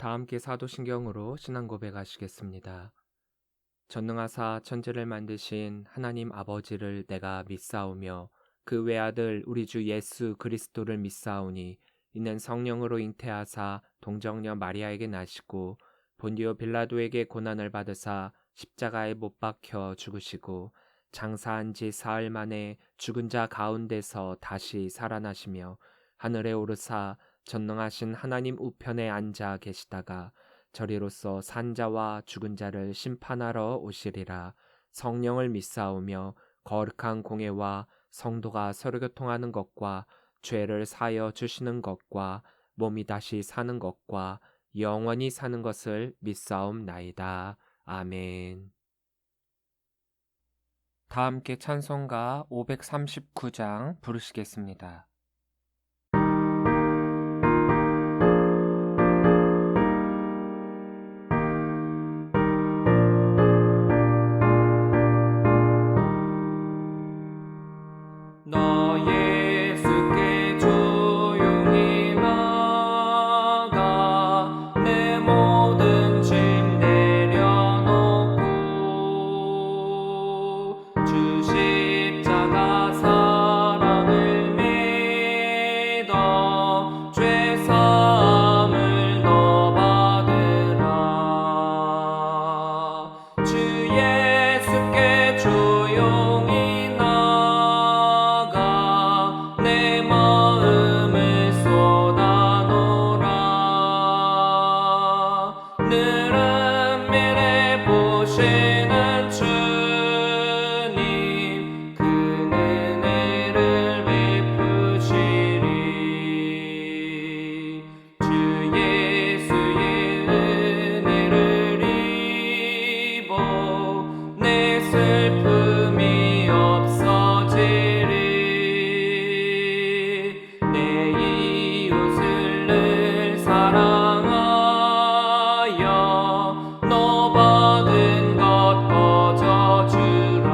다 함께 사도신경으로 신앙 고백하시겠습니다. 전능하사 천지를 만드신 하나님 아버지를 내가 믿사오며 그 외아들 우리 주 예수 그리스도를 믿사오니 이는 성령으로 잉태하사 동정녀 마리아에게 나시고 본디오 빌라도에게 고난을 받으사 십자가에 못 박혀 죽으시고 장사한 지 사흘 만에 죽은 자 가운데서 다시 살아나시며 하늘에 오르사 전능하신 하나님 우편에 앉아 계시다가 저리로서 산자와 죽은 자를 심판하러 오시리라. 성령을 믿사오며 거룩한 공예와 성도가 서로 교통하는 것과 죄를 사여 주시는 것과 몸이 다시 사는 것과 영원히 사는 것을 믿사옵나이다. 아멘. 다 함께 찬송가 539장 부르시겠습니다. 너 예수께 조용히 나가 내 모든 짐 내려놓고 주 십자가 사랑을 믿어 죄 사함을 너 받으라. 주 예수께 조용히 내 마음을 쏟아놓으라. 늘은 미래 보시는 주님 그 은혜를 베푸시리. 주 예수의 은혜를 입어 내 슬픔이 없어지리. 내 이웃을 늘 사랑하여 너 받은 것 거저주라.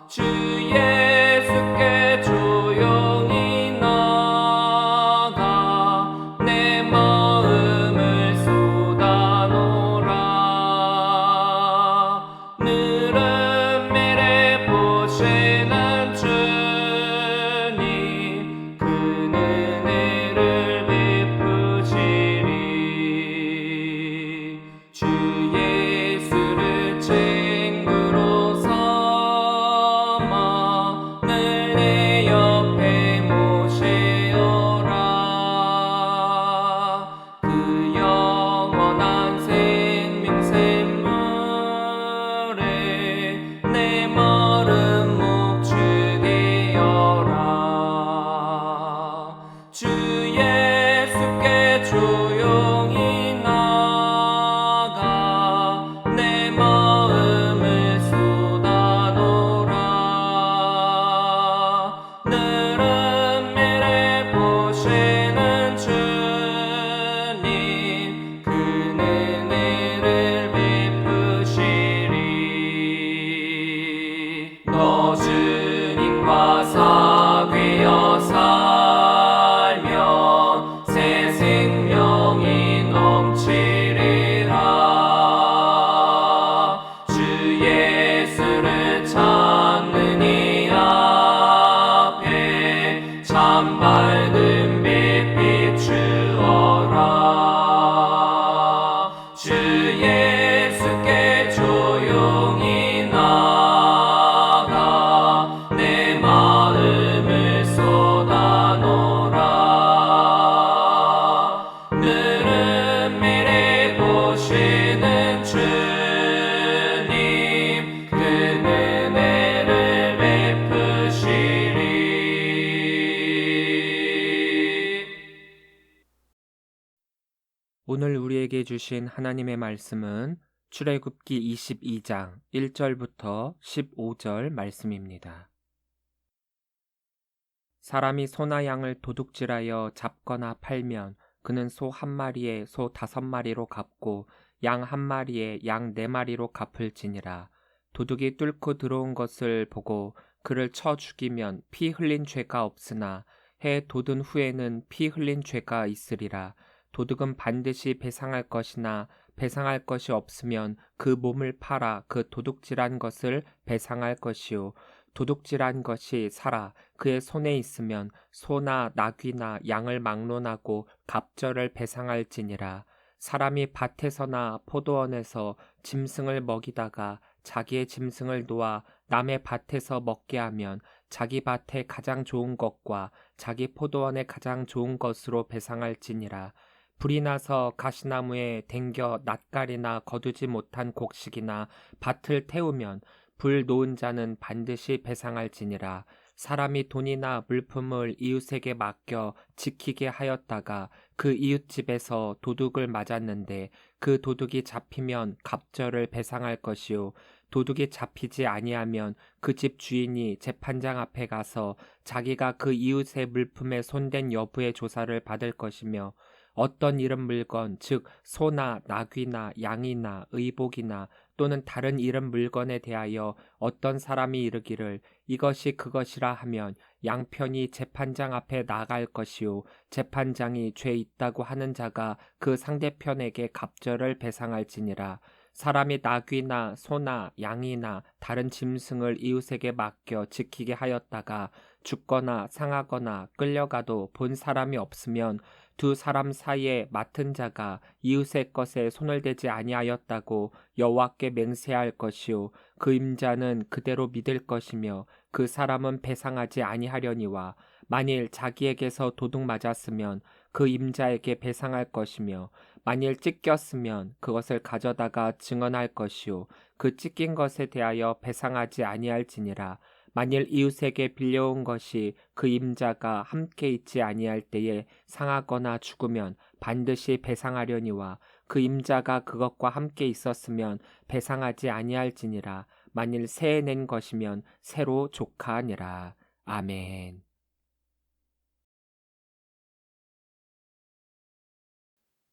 주 예수께 조용히 나가 내 마음을 쏟아놓으라. 늘은 미래 보시는 주님 그 은혜를 베푸시리. 주 예수를 친구로 삼아 늘 내 옆에 모시어라. 그 영원한 생명 샘물에 내 마른 목 주게 여라. 주 예수께 조용히 나가 내 마음을 쏟아놓으라. 늘은 미래 보시는 주님 그 은혜를 베푸시리. 너 주님과 사귀어 살면 새 생명이 넘치리라. 주 예수를 찾는 이 앞에 참 밝은 빛 비추어라. 주 예수께 조용히 나가 내 마음을 쏟아놓으라. 늘은 미래 보시는 주님 그 은혜를 베푸시리. 오늘 우리에게 주신 하나님의 말씀은 출애굽기 22장 1절부터 15절 말씀입니다. 사람이 소나 양을 도둑질하여 잡거나 팔면 그는 소 한 마리에 소 5마리로 갚고 양 한 마리에 양 4마리로 갚을지니라. 도둑이 뚫고 들어온 것을 보고 그를 쳐 죽이면 피 흘린 죄가 없으나 해 돋은 후에는 피 흘린 죄가 있으리라. 도둑은 반드시 배상할 것이나 배상할 것이 없으면 그 몸을 팔아 그 도둑질한 것을 배상할 것이요 도둑질한 것이 살아 그의 손에 있으면 소나 나귀나 양을 막론하고 갑절을 배상할지니라. 사람이 밭에서나 포도원에서 짐승을 먹이다가 자기의 짐승을 놓아 남의 밭에서 먹게 하면 자기 밭에 가장 좋은 것과 자기 포도원에 가장 좋은 것으로 배상할지니라. 불이 나서 가시나무에 댕겨 낫갈이나 거두지 못한 곡식이나 밭을 태우면 불 놓은 자는 반드시 배상할지니라. 사람이 돈이나 물품을 이웃에게 맡겨 지키게 하였다가 그 이웃집에서 도둑을 맞았는데 그 도둑이 잡히면 갑절을 배상할 것이요 도둑이 잡히지 아니하면 그 집 주인이 재판장 앞에 가서 자기가 그 이웃의 물품에 손댄 여부의 조사를 받을 것이며 어떤 이름 물건 즉 소나 나귀나 양이나 의복이나 또는 다른 이름 물건에 대하여 어떤 사람이 이르기를 이것이 그것이라 하면 양편이 재판장 앞에 나갈 것이요 재판장이 죄 있다고 하는 자가 그 상대편에게 갑절을 배상할지니라. 사람이 나귀나 소나 양이나 다른 짐승을 이웃에게 맡겨 지키게 하였다가 죽거나 상하거나 끌려가도 본 사람이 없으면 두 사람 사이에 맡은 자가 이웃의 것에 손을 대지 아니하였다고 여호와께 맹세할 것이요 그 임자는 그대로 믿을 것이며 그 사람은 배상하지 아니하려니와 만일 자기에게서 도둑 맞았으면 그 임자에게 배상할 것이며 만일 찢겼으면 그것을 가져다가 증언할 것이요 그 찢긴 것에 대하여 배상하지 아니할지니라. 만일 이웃에게 빌려온 것이 그 임자가 함께 있지 아니할 때에 상하거나 죽으면 반드시 배상하려니와 그 임자가 그것과 함께 있었으면 배상하지 아니할지니라. 만일 새에 낸 것이면 새로 조카하니라. 아멘.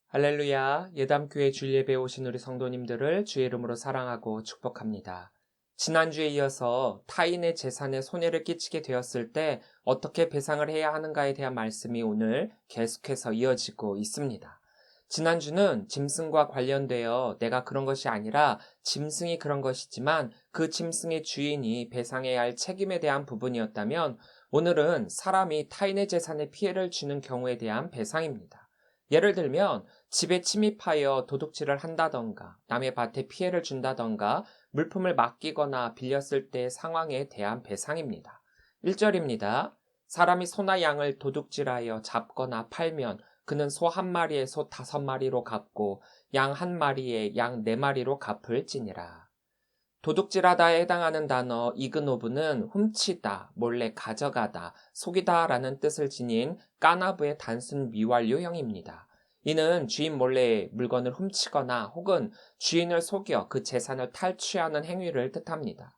할렐루야. 예담교회 주일예배에 오신 우리 성도님들을 주의 이름으로 사랑하고 축복합니다. 지난주에 이어서 타인의 재산에 손해를 끼치게 되었을 때 어떻게 배상을 해야 하는가에 대한 말씀이 오늘 계속해서 이어지고 있습니다. 지난주는 짐승과 관련되어 내가 그런 것이 아니라 짐승이 그런 것이지만 그 짐승의 주인이 배상해야 할 책임에 대한 부분이었다면 오늘은 사람이 타인의 재산에 피해를 주는 경우에 대한 배상입니다. 예를 들면 집에 침입하여 도둑질을 한다던가 남의 밭에 피해를 준다던가 물품을 맡기거나 빌렸을 때의 상황에 대한 배상입니다. 1절입니다. 사람이 소나 양을 도둑질하여 잡거나 팔면 그는 소 한 마리에 소 5마리로 갚고 양 한 마리에 양 4마리로 갚을지니라. 도둑질하다에 해당하는 단어 이그노브는 훔치다, 몰래 가져가다, 속이다 라는 뜻을 지닌 까나브의 단순 미완료형입니다. 이는 주인 몰래 물건을 훔치거나 혹은 주인을 속여 그 재산을 탈취하는 행위를 뜻합니다.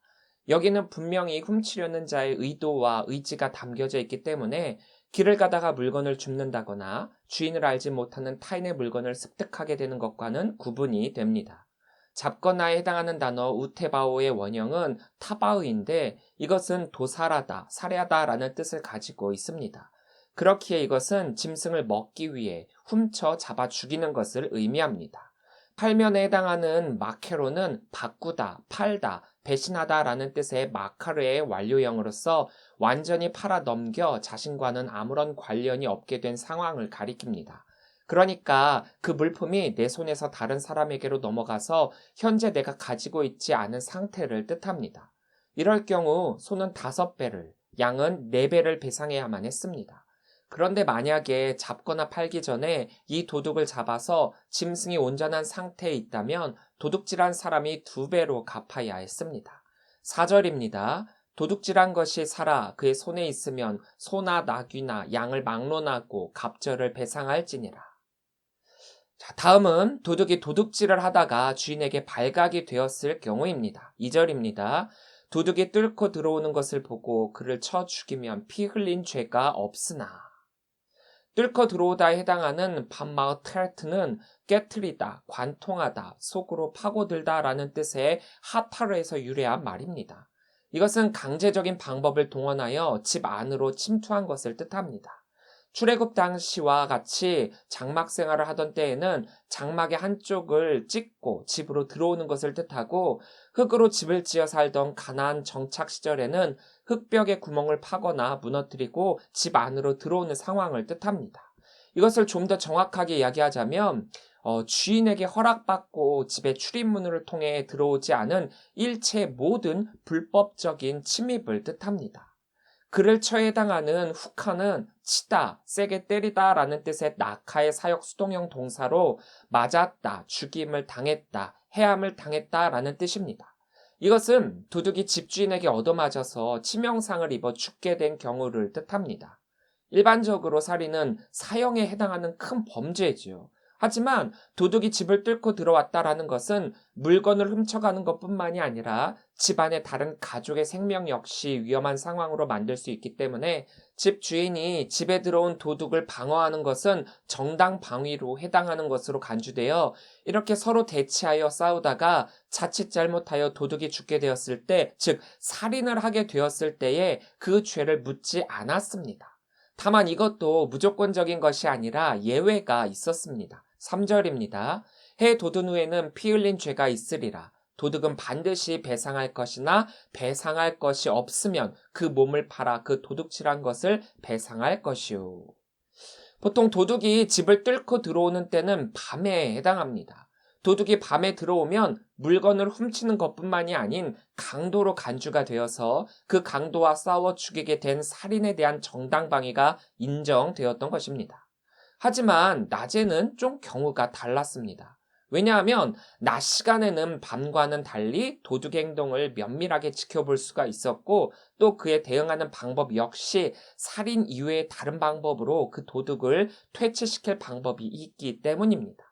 여기는 분명히 훔치려는 자의 의도와 의지가 담겨져 있기 때문에 길을 가다가 물건을 줍는다거나 주인을 알지 못하는 타인의 물건을 습득하게 되는 것과는 구분이 됩니다. 잡거나에 해당하는 단어 우테바오의 원형은 타바의인데 이것은 도살하다, 살해하다 라는 뜻을 가지고 있습니다. 그렇기에 이것은 짐승을 먹기 위해 훔쳐 잡아 죽이는 것을 의미합니다. 팔면에 해당하는 마케로는 바꾸다, 팔다, 배신하다 라는 뜻의 마카르의 완료형으로서 완전히 팔아 넘겨 자신과는 아무런 관련이 없게 된 상황을 가리킵니다. 그러니까 그 물품이 내 손에서 다른 사람에게로 넘어가서 현재 내가 가지고 있지 않은 상태를 뜻합니다. 이럴 경우 소는 5배를, 양은 4배를 배상해야만 했습니다. 그런데 만약에 잡거나 팔기 전에 이 도둑을 잡아서 짐승이 온전한 상태에 있다면 도둑질한 사람이 2배로 갚아야 했습니다. 4절입니다. 도둑질한 것이 살아 그의 손에 있으면 소나 나귀나 양을 막론하고 갑절을 배상할지니라. 자, 다음은 도둑이 도둑질을 하다가 주인에게 발각이 되었을 경우입니다. 2절입니다. 도둑이 뚫고 들어오는 것을 보고 그를 쳐 죽이면 피 흘린 죄가 없으나. 뚫고 들어오다에 해당하는 밤마우테르트는 깨트리다, 관통하다, 속으로 파고들다 라는 뜻의 하타르에서 유래한 말입니다. 이것은 강제적인 방법을 동원하여 집 안으로 침투한 것을 뜻합니다. 출애굽 당시와 같이 장막 생활을 하던 때에는 장막의 한쪽을 찍고 집으로 들어오는 것을 뜻하고, 흙으로 집을 지어 살던 가나안 정착 시절에는 흙벽에 구멍을 파거나 무너뜨리고 집 안으로 들어오는 상황을 뜻합니다. 이것을 좀 더 정확하게 이야기하자면 주인에게 허락받고 집의 출입문을 통해 들어오지 않은 일체 모든 불법적인 침입을 뜻합니다. 그를 처해 해당하는 후카는 치다, 세게 때리다 라는 뜻의 낙하의 사역 수동형 동사로 맞았다, 죽임을 당했다, 해함을 당했다 라는 뜻입니다. 이것은 도둑이 집주인에게 얻어맞아서 치명상을 입어 죽게 된 경우를 뜻합니다. 일반적으로 살인은 사형에 해당하는 큰 범죄지요. 하지만 도둑이 집을 뚫고 들어왔다라는 것은 물건을 훔쳐가는 것뿐만이 아니라 집안의 다른 가족의 생명 역시 위험한 상황으로 만들 수 있기 때문에 집 주인이 집에 들어온 도둑을 방어하는 것은 정당 방위로 해당하는 것으로 간주되어, 이렇게 서로 대치하여 싸우다가 자칫 잘못하여 도둑이 죽게 되었을 때, 즉 살인을 하게 되었을 때에 그 죄를 묻지 않았습니다. 다만 이것도 무조건적인 것이 아니라 예외가 있었습니다. 3절입니다. 해 돋은 후에는 피 흘린 죄가 있으리라. 도둑은 반드시 배상할 것이나 배상할 것이 없으면 그 몸을 팔아 그 도둑질한 것을 배상할 것이요. 보통 도둑이 집을 뚫고 들어오는 때는 밤에 해당합니다. 도둑이 밤에 들어오면 물건을 훔치는 것뿐만이 아닌 강도로 간주가 되어서 그 강도와 싸워 죽이게 된 살인에 대한 정당 방위가 인정되었던 것입니다. 하지만 낮에는 좀 경우가 달랐습니다. 왜냐하면 낮 시간에는 밤과는 달리 도둑의 행동을 면밀하게 지켜볼 수가 있었고, 또 그에 대응하는 방법 역시 살인 이외의 다른 방법으로 그 도둑을 퇴치시킬 방법이 있기 때문입니다.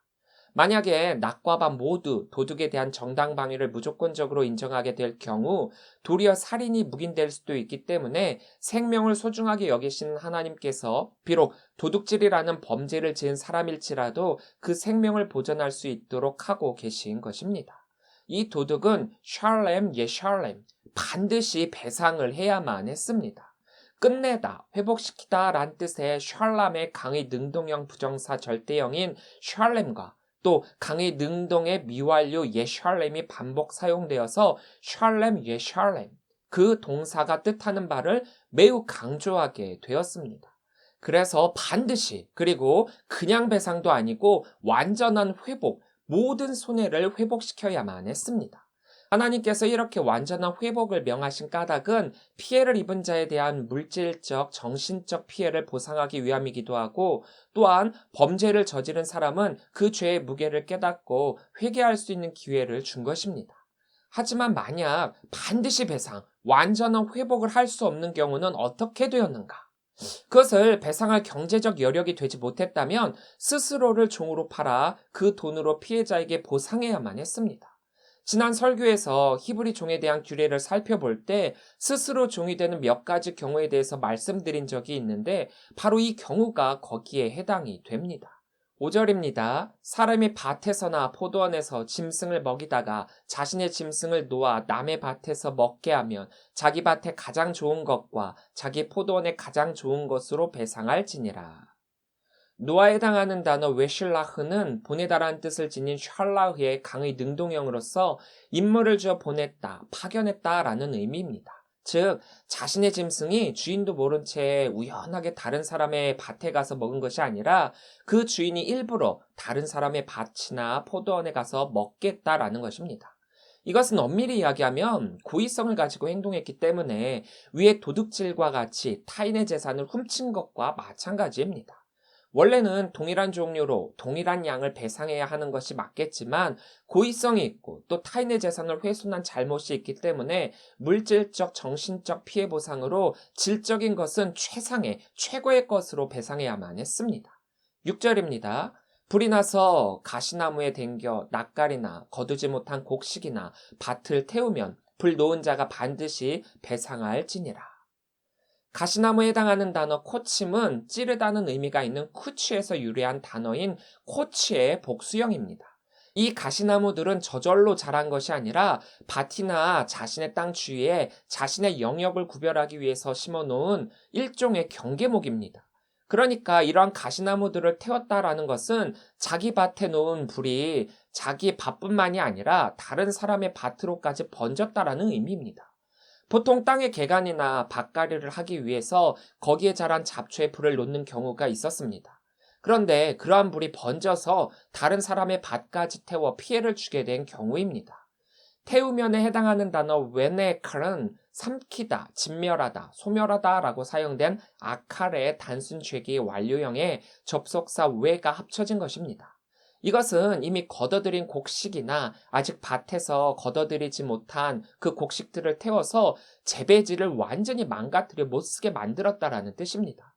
만약에 낮과 밤 모두 도둑에 대한 정당 방위를 무조건적으로 인정하게 될 경우 도리어 살인이 묵인될 수도 있기 때문에 생명을 소중하게 여기시는 하나님께서 비록 도둑질이라는 범죄를 지은 사람일지라도 그 생명을 보존할 수 있도록 하고 계신 것입니다. 이 도둑은 샬렘 예샬렘, 반드시 배상을 해야만 했습니다. 끝내다, 회복시키다 란 뜻의 샬람의 강의 능동형 부정사 절대형인 샬렘과 또 강의 능동의 미완료 예샬렘이 반복 사용되어서 샬렘 예샬렘, 그 동사가 뜻하는 바를 매우 강조하게 되었습니다. 그래서 반드시, 그리고 그냥 배상도 아니고 완전한 회복, 모든 손해를 회복시켜야만 했습니다. 하나님께서 이렇게 완전한 회복을 명하신 까닭은 피해를 입은 자에 대한 물질적, 정신적 피해를 보상하기 위함이기도 하고, 또한 범죄를 저지른 사람은 그 죄의 무게를 깨닫고 회개할 수 있는 기회를 준 것입니다. 하지만 만약 반드시 배상, 완전한 회복을 할 수 없는 경우는 어떻게 되었는가? 그것을 배상할 경제적 여력이 되지 못했다면 스스로를 종으로 팔아 그 돈으로 피해자에게 보상해야만 했습니다. 지난 설교에서 히브리 종에 대한 규례를 살펴볼 때 스스로 종이 되는 몇 가지 경우에 대해서 말씀드린 적이 있는데, 바로 이 경우가 거기에 해당이 됩니다. 5절입니다. 사람이 밭에서나 포도원에서 짐승을 먹이다가 자신의 짐승을 놓아 남의 밭에서 먹게 하면 자기 밭에 가장 좋은 것과 자기 포도원에 가장 좋은 것으로 배상할지니라. 노아에 해당하는 단어 웨실라흐는 보내다라는 뜻을 지닌 샬라흐의 강의 능동형으로서 임무를 주어 보냈다, 파견했다라는 의미입니다. 즉, 자신의 짐승이 주인도 모른 채 우연하게 다른 사람의 밭에 가서 먹은 것이 아니라 그 주인이 일부러 다른 사람의 밭이나 포도원에 가서 먹겠다라는 것입니다. 이것은 엄밀히 이야기하면 고의성을 가지고 행동했기 때문에 위의 도둑질과 같이 타인의 재산을 훔친 것과 마찬가지입니다. 원래는 동일한 종류로 동일한 양을 배상해야 하는 것이 맞겠지만 고의성이 있고 또 타인의 재산을 훼손한 잘못이 있기 때문에 물질적, 정신적 피해 보상으로 질적인 것은 최상의, 최고의 것으로 배상해야만 했습니다. 6절입니다. 불이 나서 가시나무에 댕겨 낯가리나 거두지 못한 곡식이나 밭을 태우면 불 놓은 자가 반드시 배상할지니라. 가시나무에 해당하는 단어 코침은 찌르다는 의미가 있는 쿠치에서 유래한 단어인 코치의 복수형입니다. 이 가시나무들은 저절로 자란 것이 아니라 밭이나 자신의 땅 주위에 자신의 영역을 구별하기 위해서 심어놓은 일종의 경계목입니다. 그러니까 이러한 가시나무들을 태웠다라는 것은 자기 밭에 놓은 불이 자기 밭뿐만이 아니라 다른 사람의 밭으로까지 번졌다라는 의미입니다. 보통 땅의 개간이나 밭갈이를 하기 위해서 거기에 자란 잡초에 불을 놓는 경우가 있었습니다. 그런데 그러한 불이 번져서 다른 사람의 밭까지 태워 피해를 주게 된 경우입니다. 태우면에 해당하는 단어 웨네칼은 삼키다, 진멸하다, 소멸하다라고 사용된 아칼의 단순 죄기의 완료형에 접속사 웨가 합쳐진 것입니다. 이것은 이미 걷어들인 곡식이나 아직 밭에서 걷어들이지 못한 그 곡식들을 태워서 재배지를 완전히 망가뜨려 못쓰게 만들었다라는 뜻입니다.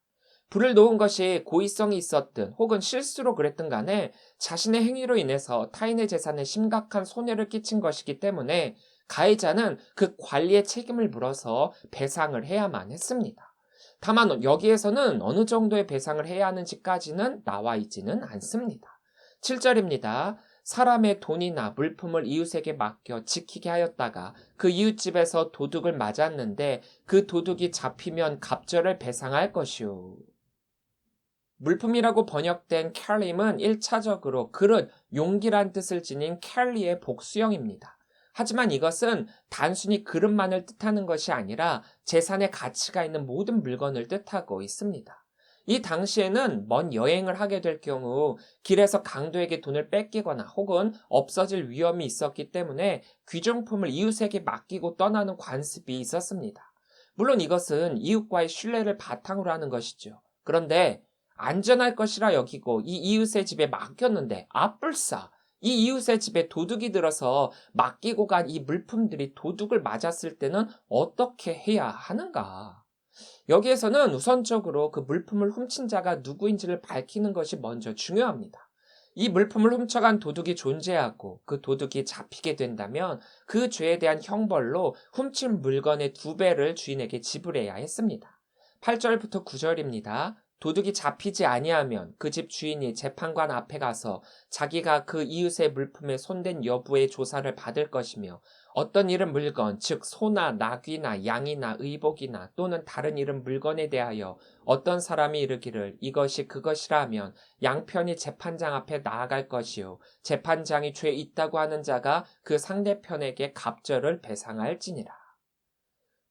불을 놓은 것이 고의성이 있었든 혹은 실수로 그랬든 간에 자신의 행위로 인해서 타인의 재산에 심각한 손해를 끼친 것이기 때문에 가해자는 그 관리의 책임을 물어서 배상을 해야만 했습니다. 다만 여기에서는 어느 정도의 배상을 해야 하는지까지는 나와 있지는 않습니다. 7절입니다. 사람의 돈이나 물품을 이웃에게 맡겨 지키게 하였다가 그 이웃집에서 도둑을 맞았는데 그 도둑이 잡히면 갑절을 배상할 것이요. 물품이라고 번역된 캘림은 1차적으로 그릇, 용기란 뜻을 지닌 캘리의 복수형입니다. 하지만 이것은 단순히 그릇만을 뜻하는 것이 아니라 재산의 가치가 있는 모든 물건을 뜻하고 있습니다. 이 당시에는 먼 여행을 하게 될 경우 길에서 강도에게 돈을 뺏기거나 혹은 없어질 위험이 있었기 때문에 귀중품을 이웃에게 맡기고 떠나는 관습이 있었습니다. 물론 이것은 이웃과의 신뢰를 바탕으로 하는 것이죠. 그런데 안전할 것이라 여기고 이 이웃의 집에 맡겼는데 아뿔싸 이 이웃의 집에 도둑이 들어서 맡기고 간 이 물품들이 도둑을 맞았을 때는 어떻게 해야 하는가? 여기에서는 우선적으로 그 물품을 훔친 자가 누구인지를 밝히는 것이 먼저 중요합니다. 이 물품을 훔쳐간 도둑이 존재하고 그 도둑이 잡히게 된다면 그 죄에 대한 형벌로 훔친 물건의 2배를 주인에게 지불해야 했습니다. 8절부터 9절입니다. 도둑이 잡히지 아니하면 그 집 주인이 재판관 앞에 가서 자기가 그 이웃의 물품에 손댄 여부의 조사를 받을 것이며 어떤 이름 물건, 즉 소나 나귀나 양이나 의복이나 또는 다른 이름 물건에 대하여 어떤 사람이 이르기를 이것이 그것이라 하면 양편이 재판장 앞에 나아갈 것이요 재판장이 죄 있다고 하는 자가 그 상대편에게 갑절을 배상할지니라.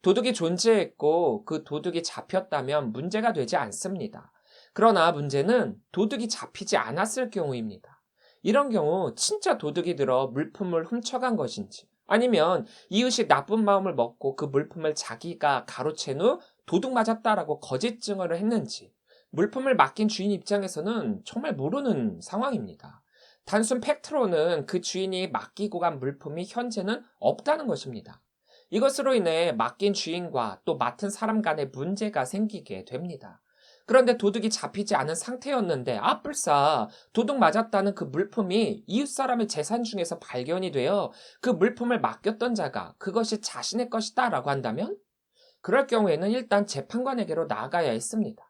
도둑이 존재했고 그 도둑이 잡혔다면 문제가 되지 않습니다. 그러나 문제는 도둑이 잡히지 않았을 경우입니다. 이런 경우 진짜 도둑이 들어 물품을 훔쳐간 것인지 아니면 이웃이 나쁜 마음을 먹고 그 물품을 자기가 가로챈 후 도둑 맞았다라고 거짓 증언을 했는지 물품을 맡긴 주인 입장에서는 정말 모르는 상황입니다. 단순 팩트로는 그 주인이 맡기고 간 물품이 현재는 없다는 것입니다. 이것으로 인해 맡긴 주인과 또 맡은 사람 간에 문제가 생기게 됩니다. 그런데 도둑이 잡히지 않은 상태였는데 아뿔싸 도둑 맞았다는 그 물품이 이웃 사람의 재산 중에서 발견이 되어 그 물품을 맡겼던 자가 그것이 자신의 것이다 라고 한다면 그럴 경우에는 일단 재판관에게로 나아가야 했습니다.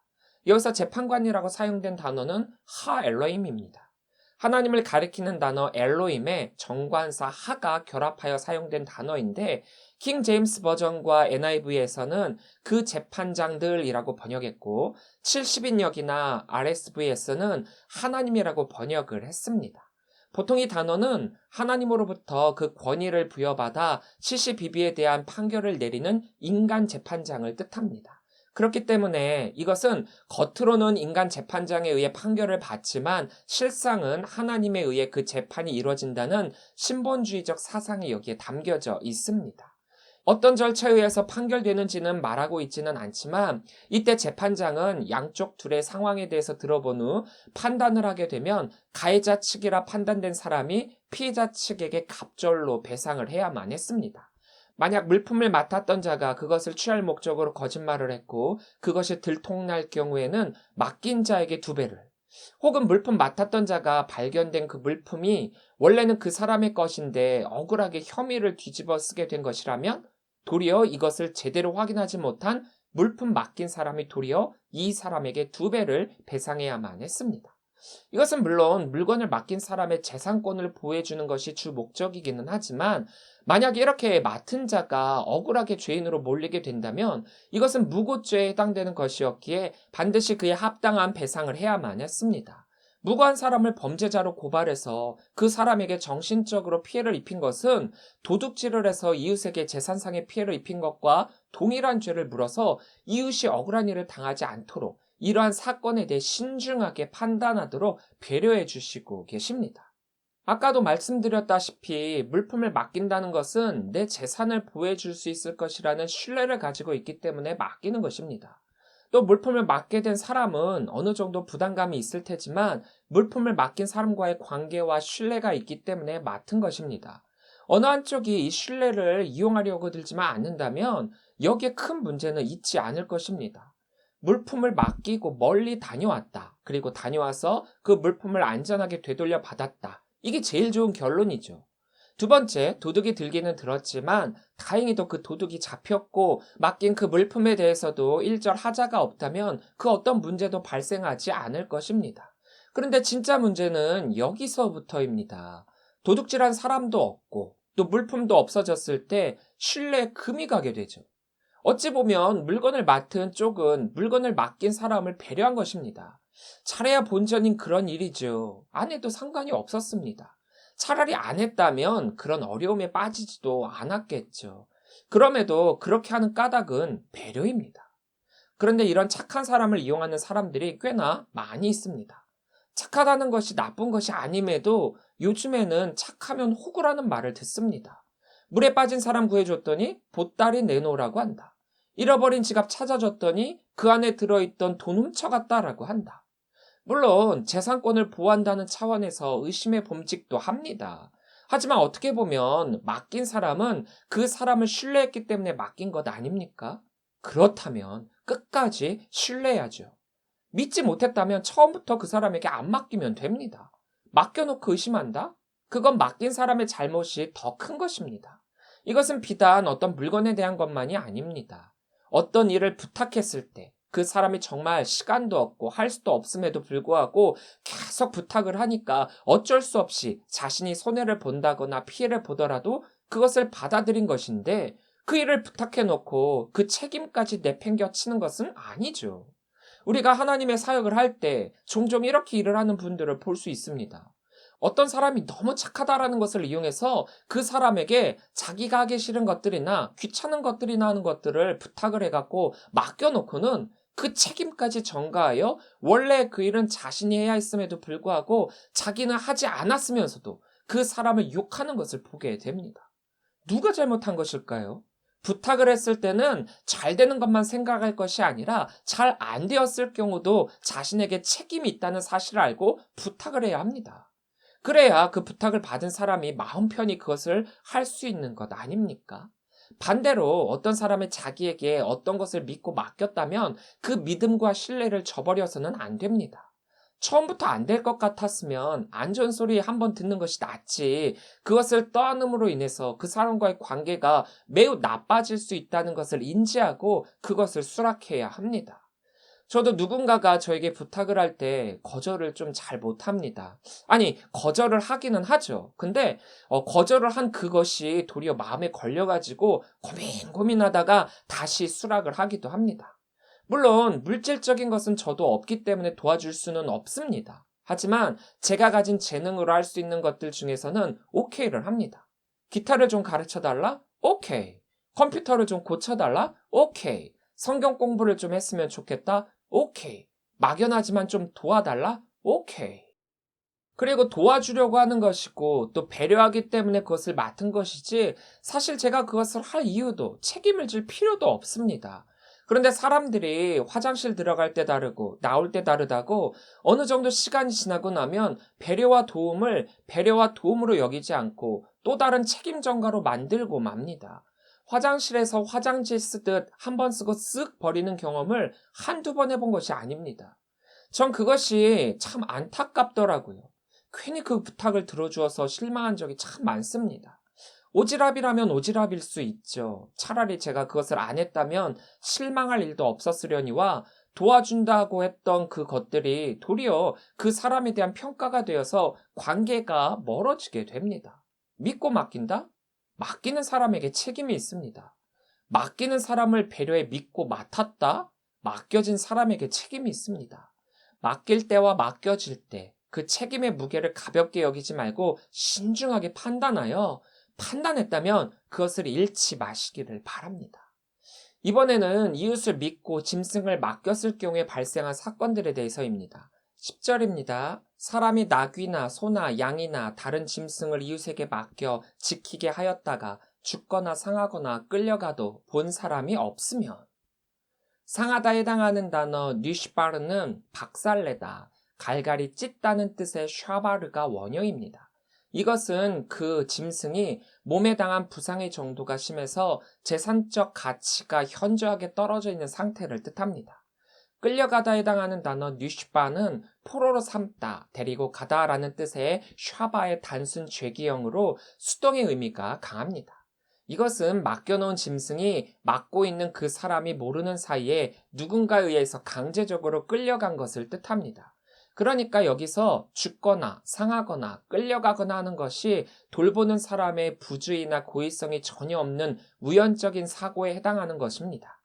여기서 재판관이라고 사용된 단어는 하 엘로힘입니다. 하나님을 가리키는 단어 엘로힘에 정관사 하가 결합하여 사용된 단어인데 킹 제임스 버전과 NIV에서는 그 재판장들이라고 번역했고 70인역이나 RSV에서는 하나님이라고 번역을 했습니다. 보통 이 단어는 하나님으로부터 그 권위를 부여받아 시시비비에 대한 판결을 내리는 인간 재판장을 뜻합니다. 그렇기 때문에 이것은 겉으로는 인간 재판장에 의해 판결을 받지만 실상은 하나님에 의해 그 재판이 이루어진다는 신본주의적 사상이 여기에 담겨져 있습니다. 어떤 절차에 의해서 판결되는지는 말하고 있지는 않지만 이때 재판장은 양쪽 둘의 상황에 대해서 들어본 후 판단을 하게 되면 가해자 측이라 판단된 사람이 피해자 측에게 갑절로 배상을 해야만 했습니다. 만약 물품을 맡았던 자가 그것을 취할 목적으로 거짓말을 했고 그것이 들통날 경우에는 맡긴 자에게 2배를 혹은 물품 맡았던 자가 발견된 그 물품이 원래는 그 사람의 것인데 억울하게 혐의를 뒤집어 쓰게 된 것이라면 도리어 이것을 제대로 확인하지 못한 물품 맡긴 사람이 도리어 이 사람에게 2배를 배상해야만 했습니다. 이것은 물론 물건을 맡긴 사람의 재산권을 보호해주는 것이 주 목적이기는 하지만 만약에 이렇게 맡은 자가 억울하게 죄인으로 몰리게 된다면 이것은 무고죄에 해당되는 것이었기에 반드시 그에 합당한 배상을 해야만 했습니다. 무고한 사람을 범죄자로 고발해서 그 사람에게 정신적으로 피해를 입힌 것은 도둑질을 해서 이웃에게 재산상의 피해를 입힌 것과 동일한 죄를 물어서 이웃이 억울한 일을 당하지 않도록 이러한 사건에 대해 신중하게 판단하도록 배려해 주시고 계십니다. 아까도 말씀드렸다시피 물품을 맡긴다는 것은 내 재산을 보호해 줄 수 있을 것이라는 신뢰를 가지고 있기 때문에 맡기는 것입니다. 또 물품을 맡게 된 사람은 어느 정도 부담감이 있을 테지만 물품을 맡긴 사람과의 관계와 신뢰가 있기 때문에 맡은 것입니다. 어느 한쪽이 이 신뢰를 이용하려고 들지만 않는다면 여기에 큰 문제는 있지 않을 것입니다. 물품을 맡기고 멀리 다녀왔다. 그리고 다녀와서 그 물품을 안전하게 되돌려 받았다. 이게 제일 좋은 결론이죠. 두 번째, 도둑이 들기는 들었지만 다행히도 그 도둑이 잡혔고 맡긴 그 물품에 대해서도 일절 하자가 없다면 그 어떤 문제도 발생하지 않을 것입니다. 그런데 진짜 문제는 여기서부터입니다. 도둑질한 사람도 없고 또 물품도 없어졌을 때 신뢰에 금이 가게 되죠. 어찌 보면 물건을 맡은 쪽은 물건을 맡긴 사람을 배려한 것입니다. 잘해야 본전인 그런 일이죠. 안 해도 상관이 없었습니다. 차라리 안 했다면 그런 어려움에 빠지지도 않았겠죠. 그럼에도 그렇게 하는 까닭은 배려입니다. 그런데 이런 착한 사람을 이용하는 사람들이 꽤나 많이 있습니다. 착하다는 것이 나쁜 것이 아님에도 요즘에는 착하면 호구라는 말을 듣습니다. 물에 빠진 사람 구해줬더니 보따리 내놓으라고 한다. 잃어버린 지갑 찾아줬더니 그 안에 들어있던 돈 훔쳐갔다라고 한다. 물론 재산권을 보호한다는 차원에서 의심의 범직도 합니다. 하지만 어떻게 보면 맡긴 사람은 그 사람을 신뢰했기 때문에 맡긴 것 아닙니까? 그렇다면 끝까지 신뢰해야죠. 믿지 못했다면 처음부터 그 사람에게 안 맡기면 됩니다. 맡겨놓고 의심한다? 그건 맡긴 사람의 잘못이 더 큰 것입니다. 이것은 비단 어떤 물건에 대한 것만이 아닙니다. 어떤 일을 부탁했을 때 그 사람이 정말 시간도 없고 할 수도 없음에도 불구하고 계속 부탁을 하니까 어쩔 수 없이 자신이 손해를 본다거나 피해를 보더라도 그것을 받아들인 것인데 그 일을 부탁해놓고 그 책임까지 내팽겨 치는 것은 아니죠. 우리가 하나님의 사역을 할 때 종종 이렇게 일을 하는 분들을 볼 수 있습니다. 어떤 사람이 너무 착하다라는 것을 이용해서 그 사람에게 자기가 하기 싫은 것들이나 귀찮은 것들이나 하는 것들을 부탁을 해갖고 맡겨놓고는 그 책임까지 전가하여 원래 그 일은 자신이 해야 했음에도 불구하고 자기는 하지 않았으면서도 그 사람을 욕하는 것을 보게 됩니다. 누가 잘못한 것일까요? 부탁을 했을 때는 잘 되는 것만 생각할 것이 아니라 잘 안 되었을 경우도 자신에게 책임이 있다는 사실을 알고 부탁을 해야 합니다. 그래야 그 부탁을 받은 사람이 마음 편히 그것을 할 수 있는 것 아닙니까? 반대로 어떤 사람이 자기에게 어떤 것을 믿고 맡겼다면 그 믿음과 신뢰를 저버려서는 안 됩니다. 처음부터 안 될 것 같았으면 안 좋은 소리 한번 듣는 것이 낫지 그것을 떠안음으로 인해서 그 사람과의 관계가 매우 나빠질 수 있다는 것을 인지하고 그것을 수락해야 합니다. 저도 누군가가 저에게 부탁을 할 때 거절을 좀 잘 못합니다. 아니, 거절을 하기는 하죠. 근데 거절을 한 그것이 도리어 마음에 걸려가지고 고민하다가 다시 수락을 하기도 합니다. 물론 물질적인 것은 저도 없기 때문에 도와줄 수는 없습니다. 하지만 제가 가진 재능으로 할 수 있는 것들 중에서는 오케이를 합니다. 기타를 좀 가르쳐달라? 오케이. 컴퓨터를 좀 고쳐달라? 오케이. 성경 공부를 좀 했으면 좋겠다? 오케이. 막연하지만 좀 도와달라? 오케이. 그리고 도와주려고 하는 것이고 또 배려하기 때문에 그것을 맡은 것이지 사실 제가 그것을 할 이유도 책임을 질 필요도 없습니다. 그런데 사람들이 화장실 들어갈 때 다르고 나올 때 다르다고 어느 정도 시간이 지나고 나면 배려와 도움을 배려와 도움으로 여기지 않고 또 다른 책임 전가로 만들고 맙니다. 화장실에서 화장지 쓰듯 한 번 쓰고 쓱 버리는 경험을 한두 번 해본 것이 아닙니다. 전 그것이 참 안타깝더라고요. 괜히 그 부탁을 들어주어서 실망한 적이 참 많습니다. 오지랖이라면 오지랖일 수 있죠. 차라리 제가 그것을 안 했다면 실망할 일도 없었으려니와 도와준다고 했던 그 것들이 도리어 그 사람에 대한 평가가 되어서 관계가 멀어지게 됩니다. 믿고 맡긴다? 맡기는 사람에게 책임이 있습니다. 맡기는 사람을 배려해 믿고 맡았다? 맡겨진 사람에게 책임이 있습니다. 맡길 때와 맡겨질 때 그 책임의 무게를 가볍게 여기지 말고 신중하게 판단하여 판단했다면 그것을 잃지 마시기를 바랍니다. 이번에는 이웃을 믿고 짐승을 맡겼을 경우에 발생한 사건들에 대해서입니다. 10절입니다. 사람이 나귀나 소나 양이나 다른 짐승을 이웃에게 맡겨 지키게 하였다가 죽거나 상하거나 끌려가도 본 사람이 없으면. 상하다에 해당하는 단어 뉴시바르는 박살내다, 갈갈이 찢다는 뜻의 샤바르가 원형입니다. 이것은 그 짐승이 몸에 당한 부상의 정도가 심해서 재산적 가치가 현저하게 떨어져 있는 상태를 뜻합니다. 끌려가다에 해당하는 단어 뉴시바는 포로로 삼다, 데리고 가다라는 뜻의 샤바의 단순 죄기형으로 수동의 의미가 강합니다. 이것은 맡겨놓은 짐승이 맡고 있는 그 사람이 모르는 사이에 누군가에 의해서 강제적으로 끌려간 것을 뜻합니다. 그러니까 여기서 죽거나 상하거나 끌려가거나 하는 것이 돌보는 사람의 부주의나 고의성이 전혀 없는 우연적인 사고에 해당하는 것입니다.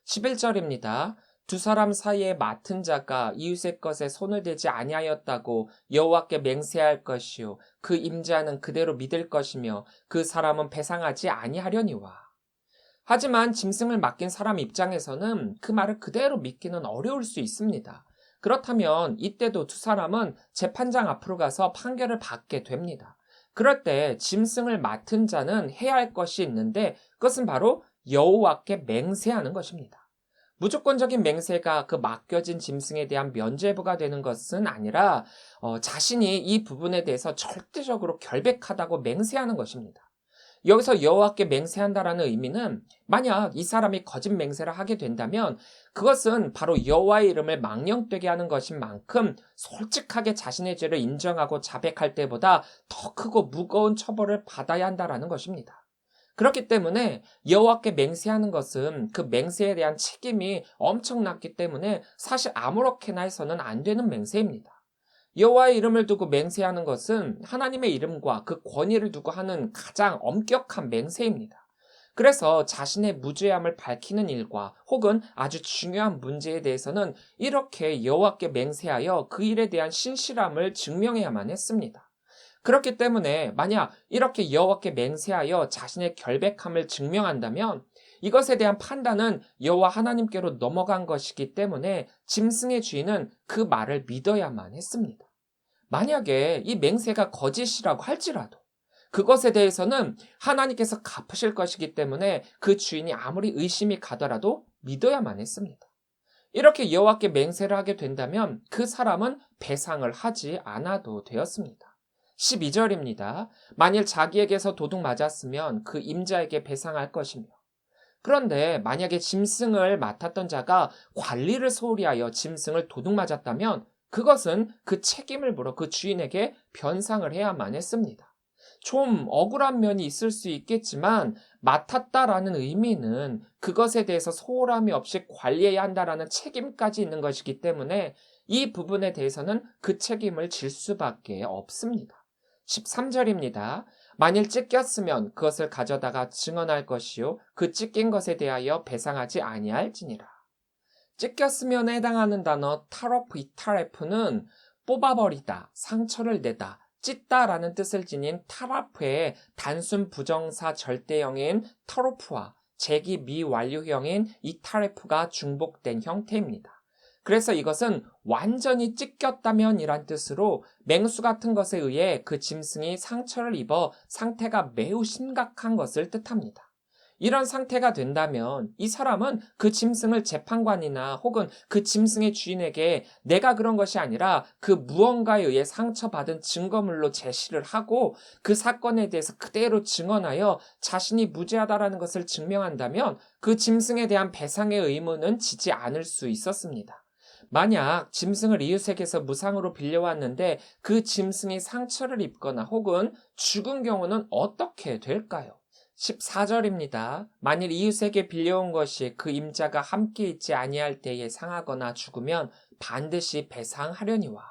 11절입니다. 두 사람 사이에 맡은 자가 이웃의 것에 손을 대지 아니하였다고 여호와께 맹세할 것이요 그 임자는 그대로 믿을 것이며 그 사람은 배상하지 아니하려니와. 하지만 짐승을 맡긴 사람 입장에서는 그 말을 그대로 믿기는 어려울 수 있습니다. 그렇다면 이때도 두 사람은 재판장 앞으로 가서 판결을 받게 됩니다. 그럴 때 짐승을 맡은 자는 해야 할 것이 있는데 그것은 바로 여호와께 맹세하는 것입니다. 무조건적인 맹세가 그 맡겨진 짐승에 대한 면죄부가 되는 것은 아니라 자신이 이 부분에 대해서 절대적으로 결백하다고 맹세하는 것입니다. 여기서 여호와께 맹세한다라는 의미는 만약 이 사람이 거짓 맹세를 하게 된다면 그것은 바로 여호와의 이름을 망령되게 하는 것인 만큼 솔직하게 자신의 죄를 인정하고 자백할 때보다 더 크고 무거운 처벌을 받아야 한다라는 것입니다. 그렇기 때문에 여호와께 맹세하는 것은 그 맹세에 대한 책임이 엄청났기 때문에 사실 아무렇게나 해서는 안 되는 맹세입니다. 여호와의 이름을 두고 맹세하는 것은 하나님의 이름과 그 권위를 두고 하는 가장 엄격한 맹세입니다. 그래서 자신의 무죄함을 밝히는 일과 혹은 아주 중요한 문제에 대해서는 이렇게 여호와께 맹세하여 그 일에 대한 신실함을 증명해야만 했습니다. 그렇기 때문에 만약 이렇게 여호와께 맹세하여 자신의 결백함을 증명한다면 이것에 대한 판단은 여호와 하나님께로 넘어간 것이기 때문에 짐승의 주인은 그 말을 믿어야만 했습니다. 만약에 이 맹세가 거짓이라고 할지라도 그것에 대해서는 하나님께서 갚으실 것이기 때문에 그 주인이 아무리 의심이 가더라도 믿어야만 했습니다. 이렇게 여호와께 맹세를 하게 된다면 그 사람은 배상을 하지 않아도 되었습니다. 12절입니다. 만일 자기에게서 도둑 맞았으면 그 임자에게 배상할 것이며. 그런데 만약에 짐승을 맡았던 자가 관리를 소홀히 하여 짐승을 도둑 맞았다면 그것은 그 책임을 물어 그 주인에게 변상을 해야만 했습니다. 좀 억울한 면이 있을 수 있겠지만 맡았다라는 의미는 그것에 대해서 소홀함이 없이 관리해야 한다라는 책임까지 있는 것이기 때문에 이 부분에 대해서는 그 책임을 질 수밖에 없습니다. 13절입니다. 만일 찢겼으면 그것을 가져다가 증언할 것이요 그 찢긴 것에 대하여 배상하지 아니할지니라. 찢겼으면에 해당하는 단어 타로프 이타레프는 뽑아버리다, 상처를 내다, 찢다라는 뜻을 지닌 타라프의 단순 부정사 절대형인 타로프와 제기 미완료형인 이타레프가 중복된 형태입니다. 그래서 이것은 완전히 찢겼다면 이란 뜻으로 맹수 같은 것에 의해 그 짐승이 상처를 입어 상태가 매우 심각한 것을 뜻합니다. 이런 상태가 된다면 이 사람은 그 짐승을 재판관이나 혹은 그 짐승의 주인에게 내가 그런 것이 아니라 그 무언가에 의해 상처받은 증거물로 제시를 하고 그 사건에 대해서 그대로 증언하여 자신이 무죄하다라는 것을 증명한다면 그 짐승에 대한 배상의 의무는 지지 않을 수 있었습니다. 만약 짐승을 이웃에게서 무상으로 빌려왔는데 그 짐승이 상처를 입거나 혹은 죽은 경우는 어떻게 될까요? 14절입니다. 만일 이웃에게 빌려온 것이 그 임자가 함께 있지 아니할 때에 상하거나 죽으면 반드시 배상하려니와.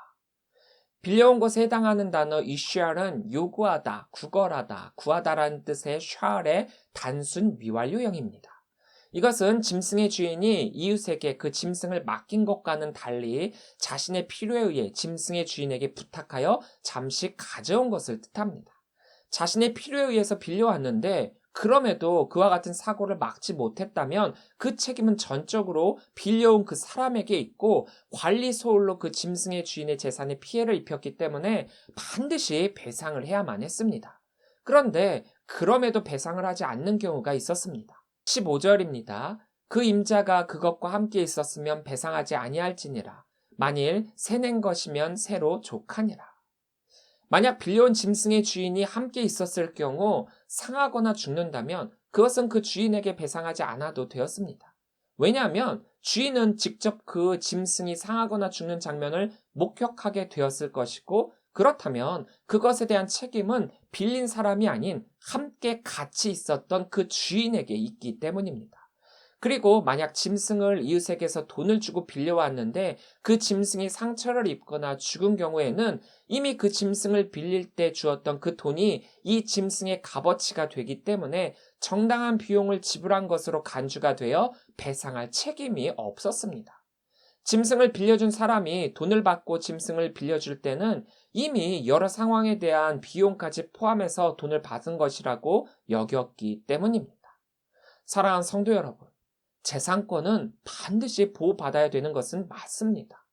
빌려온 것에 해당하는 단어 issue는 요구하다, 구걸하다, 구하다라는 뜻의 share의 단순 미완료형입니다. 이것은 짐승의 주인이 이웃에게 그 짐승을 맡긴 것과는 달리 자신의 필요에 의해 짐승의 주인에게 부탁하여 잠시 가져온 것을 뜻합니다. 자신의 필요에 의해서 빌려왔는데 그럼에도 그와 같은 사고를 막지 못했다면 그 책임은 전적으로 빌려온 그 사람에게 있고 관리 소홀로 그 짐승의 주인의 재산에 피해를 입혔기 때문에 반드시 배상을 해야만 했습니다. 그런데 그럼에도 배상을 하지 않는 경우가 있었습니다. 15절입니다. 그 임자가 그것과 함께 있었으면 배상하지 아니할지니라. 만일 새낸 것이면 새로 족하니라. 만약 빌려온 짐승의 주인이 함께 있었을 경우 상하거나 죽는다면 그것은 그 주인에게 배상하지 않아도 되었습니다. 왜냐하면 주인은 직접 그 짐승이 상하거나 죽는 장면을 목격하게 되었을 것이고 그렇다면 그것에 대한 책임은 빌린 사람이 아닌 함께 같이 있었던 그 주인에게 있기 때문입니다. 그리고 만약 짐승을 이웃에게서 돈을 주고 빌려왔는데 그 짐승이 상처를 입거나 죽은 경우에는 이미 그 짐승을 빌릴 때 주었던 그 돈이 이 짐승의 값어치가 되기 때문에 정당한 비용을 지불한 것으로 간주가 되어 배상할 책임이 없었습니다. 짐승을 빌려준 사람이 돈을 받고 짐승을 빌려줄 때는 이미 여러 상황에 대한 비용까지 포함해서 돈을 받은 것이라고 여겼기 때문입니다. 사랑하는 성도 여러분, 재산권은 반드시 보호받아야 되는 것은 맞습니다.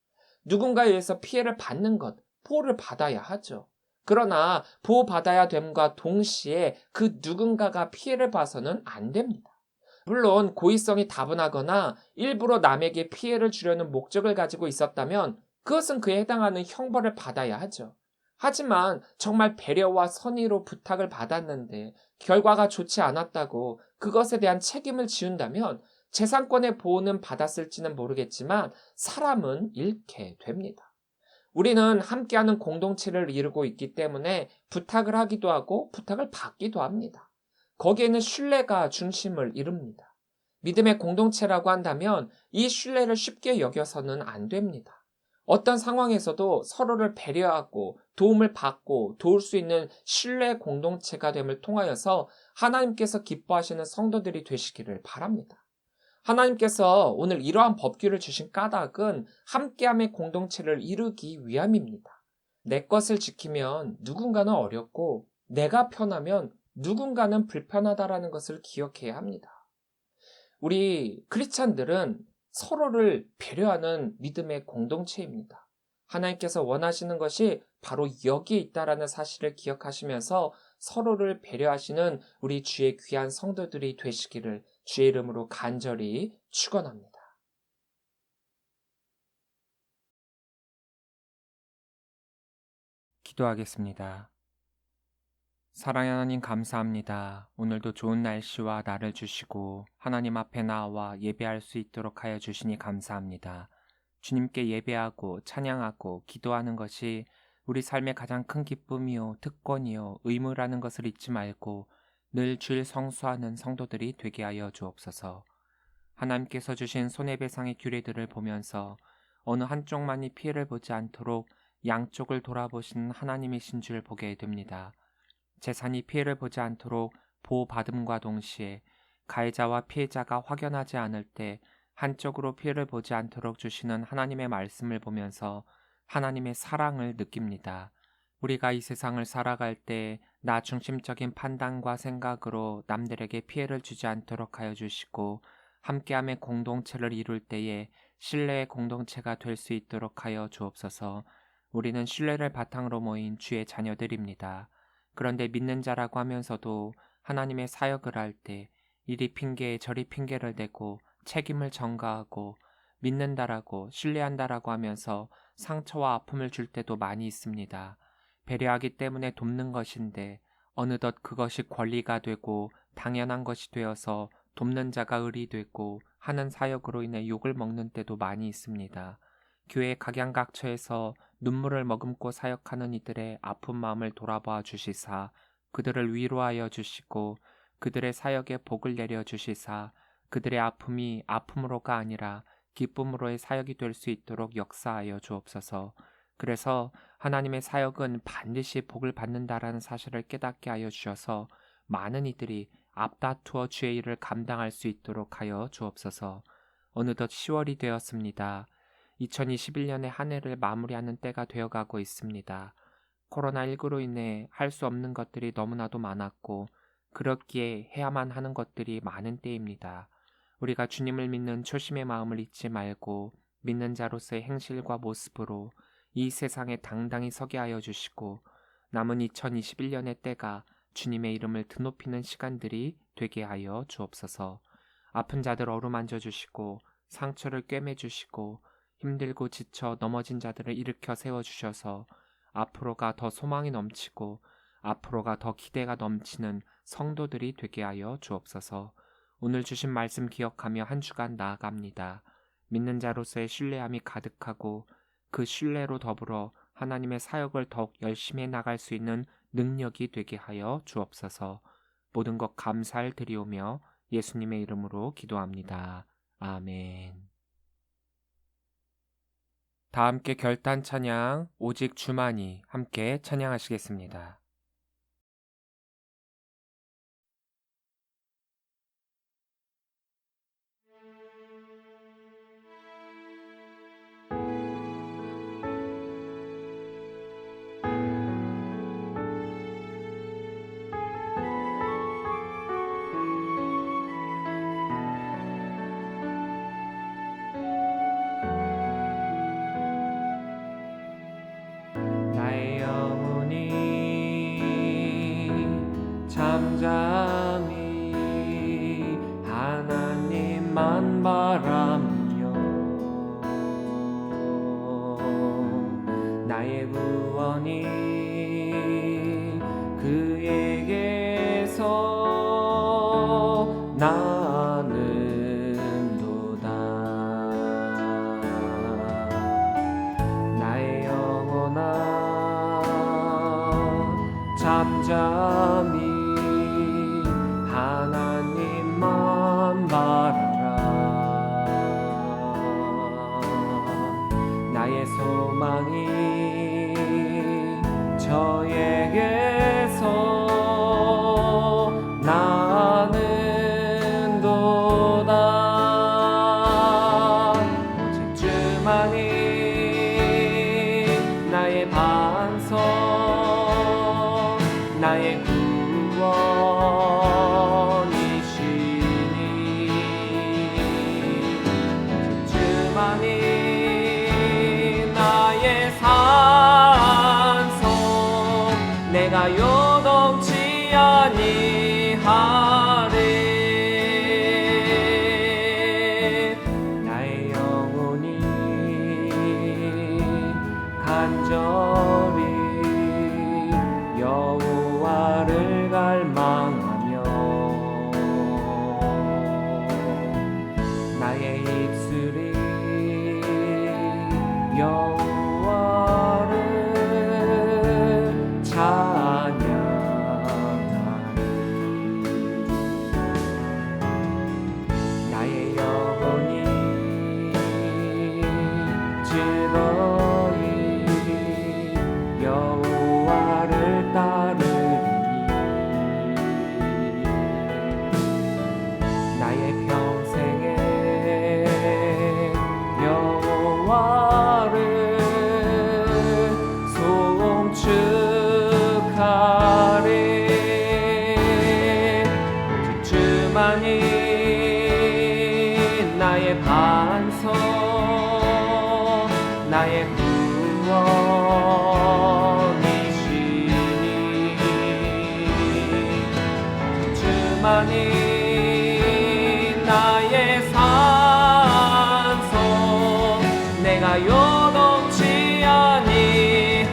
누군가에 의해서 피해를 받는 것, 보호를 받아야 하죠. 그러나 보호받아야 됨과 동시에 그 누군가가 피해를 봐서는 안 됩니다. 물론 고의성이 다분하거나 일부러 남에게 피해를 주려는 목적을 가지고 있었다면 그것은 그에 해당하는 형벌을 받아야 하죠. 하지만 정말 배려와 선의로 부탁을 받았는데 결과가 좋지 않았다고 그것에 대한 책임을 지운다면 재산권의 보호는 받았을지는 모르겠지만 사람은 잃게 됩니다. 우리는 함께하는 공동체를 이루고 있기 때문에 부탁을 하기도 하고 부탁을 받기도 합니다. 거기에는 신뢰가 중심을 이룹니다. 믿음의 공동체라고 한다면 이 신뢰를 쉽게 여겨서는 안 됩니다. 어떤 상황에서도 서로를 배려하고 도움을 받고 도울 수 있는 신뢰 공동체가 됨을 통하여서 하나님께서 기뻐하시는 성도들이 되시기를 바랍니다. 하나님께서 오늘 이러한 법규를 주신 까닭은 함께함의 공동체를 이루기 위함입니다. 내 것을 지키면 누군가는 어렵고 내가 편하면 누군가는 불편하다라는 것을 기억해야 합니다. 우리 크리스찬들은 서로를 배려하는 믿음의 공동체입니다. 하나님께서 원하시는 것이 바로 여기에 있다라는 사실을 기억하시면서 서로를 배려하시는 우리 주의 귀한 성도들이 되시기를 주의 이름으로 간절히 축원합니다. 기도하겠습니다. 사랑의 하나님 감사합니다. 오늘도 좋은 날씨와 날을 주시고 하나님 앞에 나와 예배할 수 있도록 하여 주시니 감사합니다. 주님께 예배하고 찬양하고 기도하는 것이 우리 삶의 가장 큰 기쁨이요 특권이요 의무라는 것을 잊지 말고 늘 주일 성수하는 성도들이 되게 하여 주옵소서. 하나님께서 주신 손해배상의 규례들을 보면서 어느 한쪽만이 피해를 보지 않도록 양쪽을 돌아보시는 하나님이신 줄 보게 됩니다. 재산이 피해를 보지 않도록 보호받음과 동시에 가해자와 피해자가 확연하지 않을 때 한쪽으로 피해를 보지 않도록 주시는 하나님의 말씀을 보면서 하나님의 사랑을 느낍니다. 우리가 이 세상을 살아갈 때 나 중심적인 판단과 생각으로 남들에게 피해를 주지 않도록 하여 주시고 함께함의 공동체를 이룰 때에 신뢰의 공동체가 될 수 있도록 하여 주옵소서. 우리는 신뢰를 바탕으로 모인 주의 자녀들입니다. 그런데 믿는 자라고 하면서도 하나님의 사역을 할 때 이리 핑계 저리 핑계를 대고 책임을 전가하고 믿는다라고 신뢰한다라고 하면서 상처와 아픔을 줄 때도 많이 있습니다. 배려하기 때문에 돕는 것인데 어느덧 그것이 권리가 되고 당연한 것이 되어서 돕는 자가 을이 되고 하는 사역으로 인해 욕을 먹는 때도 많이 있습니다. 교회 각양각처에서 눈물을 머금고 사역하는 이들의 아픈 마음을 돌아봐 주시사 그들을 위로하여 주시고 그들의 사역에 복을 내려 주시사 그들의 아픔이 아픔으로가 아니라 기쁨으로의 사역이 될 수 있도록 역사하여 주옵소서. 그래서 하나님의 사역은 반드시 복을 받는다라는 사실을 깨닫게 하여 주셔서 많은 이들이 앞다투어 주의 일을 감당할 수 있도록 하여 주옵소서. 어느덧 10월이 되었습니다. 2021년의 한 해를 마무리하는 때가 되어가고 있습니다. 코로나19로 인해 할 수 없는 것들이 너무나도 많았고 그렇기에 해야만 하는 것들이 많은 때입니다. 우리가 주님을 믿는 초심의 마음을 잊지 말고 믿는 자로서의 행실과 모습으로 이 세상에 당당히 서게 하여 주시고 남은 2021년의 때가 주님의 이름을 드높이는 시간들이 되게 하여 주옵소서. 아픈 자들 어루만져 주시고 상처를 꿰매 주시고 힘들고 지쳐 넘어진 자들을 일으켜 세워주셔서 앞으로가 더 소망이 넘치고 앞으로가 더 기대가 넘치는 성도들이 되게 하여 주옵소서. 오늘 주신 말씀 기억하며 한 주간 나아갑니다. 믿는 자로서의 신뢰함이 가득하고 그 신뢰로 더불어 하나님의 사역을 더욱 열심히 해나갈 수 있는 능력이 되게 하여 주옵소서. 모든 것 감사를 드리오며 예수님의 이름으로 기도합니다. 아멘. 다 함께 결단 찬양 오직 주만이 함께 찬양하시겠습니다. 나의 영혼이 잠잠히 하나님만 바라며 나의 구원이 그에게서 나는도다. 나의 영혼아 잠잠히 하나님만 바라라. 나의 소망이 저에게서 나는도다. 오직 주만이 나의 반석 나의 구원이시니 오직 주만이 나의 산성 내가 요동치 아니하리. 나의 영혼이 간절히 여호와를 갈망하며 나의 입술이 여호와를 찬양하리. 나의 영혼이 즐거이 여호와를 따르리니 나의 평생에 여호와를 송축하리. 오직 주만이 나의 반석 나의 구원이시니 주만이 나의 산성 내가 요동치 아니하리.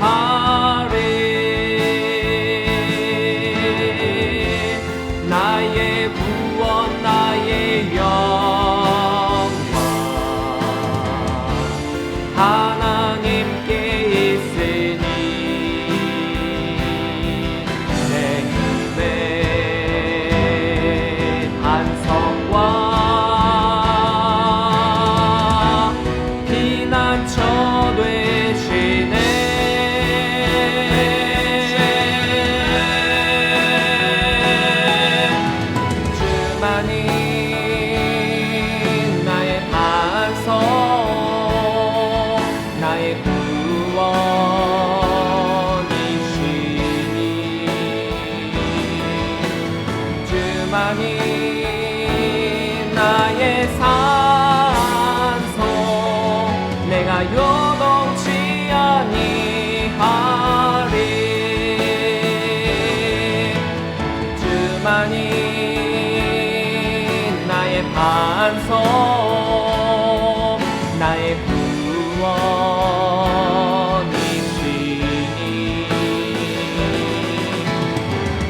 나의 구원 나의 영광 하나님께 있으니 내 힘의 반석과 피난처 되시네. 주만이 나의 반석, 나의 구원이시니 주만이 나의 산소, 내가 요동치 아니하리. 주만이 나의 반석, 나의 구원이시니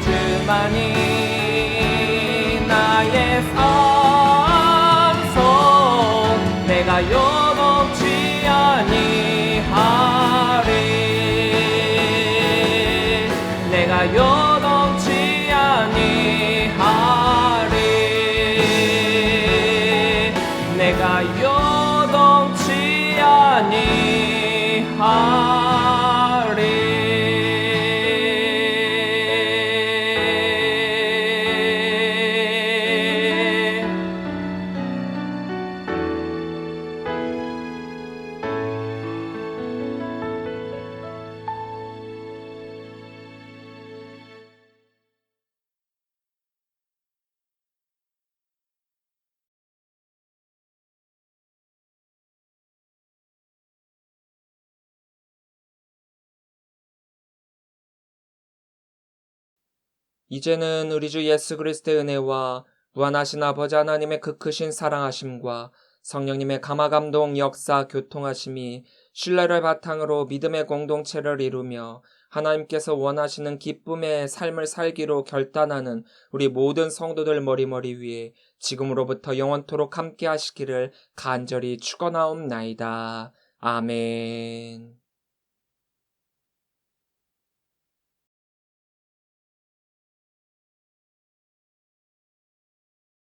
주만이 나의 산소, 내가 요동치 아니하리. 내가 요동치 아니하리. 내가 요동치 이제는 우리 주 예수 그리스도의 은혜와 무한하신 아버지 하나님의 그 크신 사랑하심과 성령님의 감화감동 역사 교통하심이 신뢰를 바탕으로 믿음의 공동체를 이루며 하나님께서 원하시는 기쁨의 삶을 살기로 결단하는 우리 모든 성도들 머리머리 위에 지금으로부터 영원토록 함께 하시기를 간절히 축원하옵나이다. 아멘.